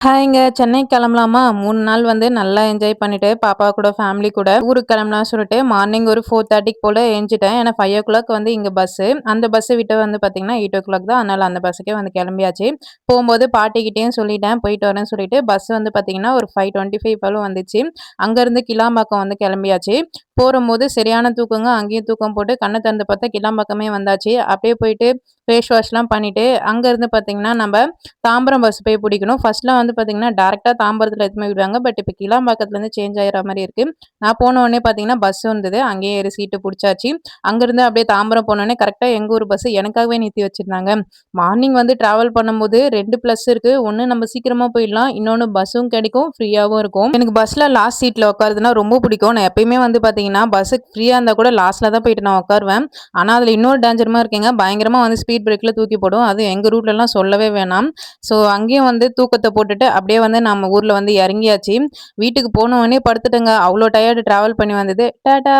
ஹாய்ங்க. சென்னை கிளம்பலாமா? 3 நாள் வந்து நல்லா என்ஜாய் பண்ணிட்டு, பாப்பா கூட, ஃபேமிலி கூட ஊருக்கு கிளம்பலாம்னு சொல்லிட்டு, மார்னிங் ஒரு 4:30க்கு போல எந்திச்சிட்டேன். ஏன்னா 5:00 வந்து இங்க பஸ்ஸு. அந்த பஸ்ஸ விட்டு வந்து பார்த்தீங்கன்னா, 8:00 தான். அதனால அந்த பஸ்ஸுக்கே வந்து கிளம்பியாச்சு. போம்போது பாட்டிகிட்டயும் சொல்லிட்டேன், போயிட்டு வரேன்னு சொல்லிட்டு, பஸ் வந்து பார்த்தீங்கன்னா, ஒரு 5:25 போல வந்துச்சு. அங்கருந்து கிளாம்பாக்கம் வந்து கிளம்பியாச்சு. போறம்போது சரியான தூக்கங்க. அங்கேயும் தூக்கம் போட்டு கண்ண திறந்து பார்த்தா கிளாம்பாக்கமே வந்தாச்சு. அப்படியே போயிட்டு ஃபேஸ் வாஷ்லாம் பண்ணிட்டு, அங்கருந்து பார்த்தீங்கன்னா, நம்ப தாம்பரம் பஸ் போய் பிடிக்கணும். ஃபர்ஸ்ட்லாம் வந்து பார்த்தீங்கன்னா, டைரக்ட்டா தாம்பரத்துல எடுத்துன்னு போய் விடுவாங்க. பட் இப்ப கிளாம்பாக்கத்துலருந்து சேஞ்ச் ஆயிற மாரி இருக்கு. நான் போன உடனே பார்த்தீங்கன்னா, பஸ் வந்தது. அங்கேயே ஏறி சீட்டு புடிச்சாச்சு. அங்கருந்து அப்படியே தாம்பரம் போனோனே கரெக்ட்டா எங்க ஊர் பஸ் எனக்காகவே நிறுத்தி வச்சிருந்தாங்க. மார்னிங் வந்து டிராவல் பண்ணும்போது 2 ப்ளஸ் இருக்கு. ஒண்ணு நம்ம சீக்கிரமா போயிடலாம். இன்னொன்னு பஸ்ஸும் கிடைக்கும், ஃப்ரீயாவும் இருக்கும். எனக்கு பஸ்ல லாஸ்ட் சீட்ல உட்காருறதுனா ரொம்ப பிடிக்கும். நான் எப்பயுமே வந்து பார்த்தீங்கன்னா, பஸ்ஸுக்கு ஃப்ரீயா இருந்தா கூட லாஸ்ட்ல தான் போயிட்டு நான் உட்காருவேன். ஆனா, அதுல இன்னொரு டேஞ்சருமா இருக்குங்க. பயங்கரமா வந்து ஸ்பீட் பிரேக்ல தூக்கி போடும். அதுவும் எங்க ரூட்லலாம் சொல்லவே வேணாம். ஸோ, அங்கேயும் வந்து தூக்கத்த போட்டுட்டு அப்படியே வந்து நம்ம ஊர்ல வந்து இறங்கியாச்சு. வீட்டுக்கு போன உடனே படுத்துட்டேங்க. அவ்ளோ டயர்டு டிராவல் பண்ணி வந்தது. டாடா!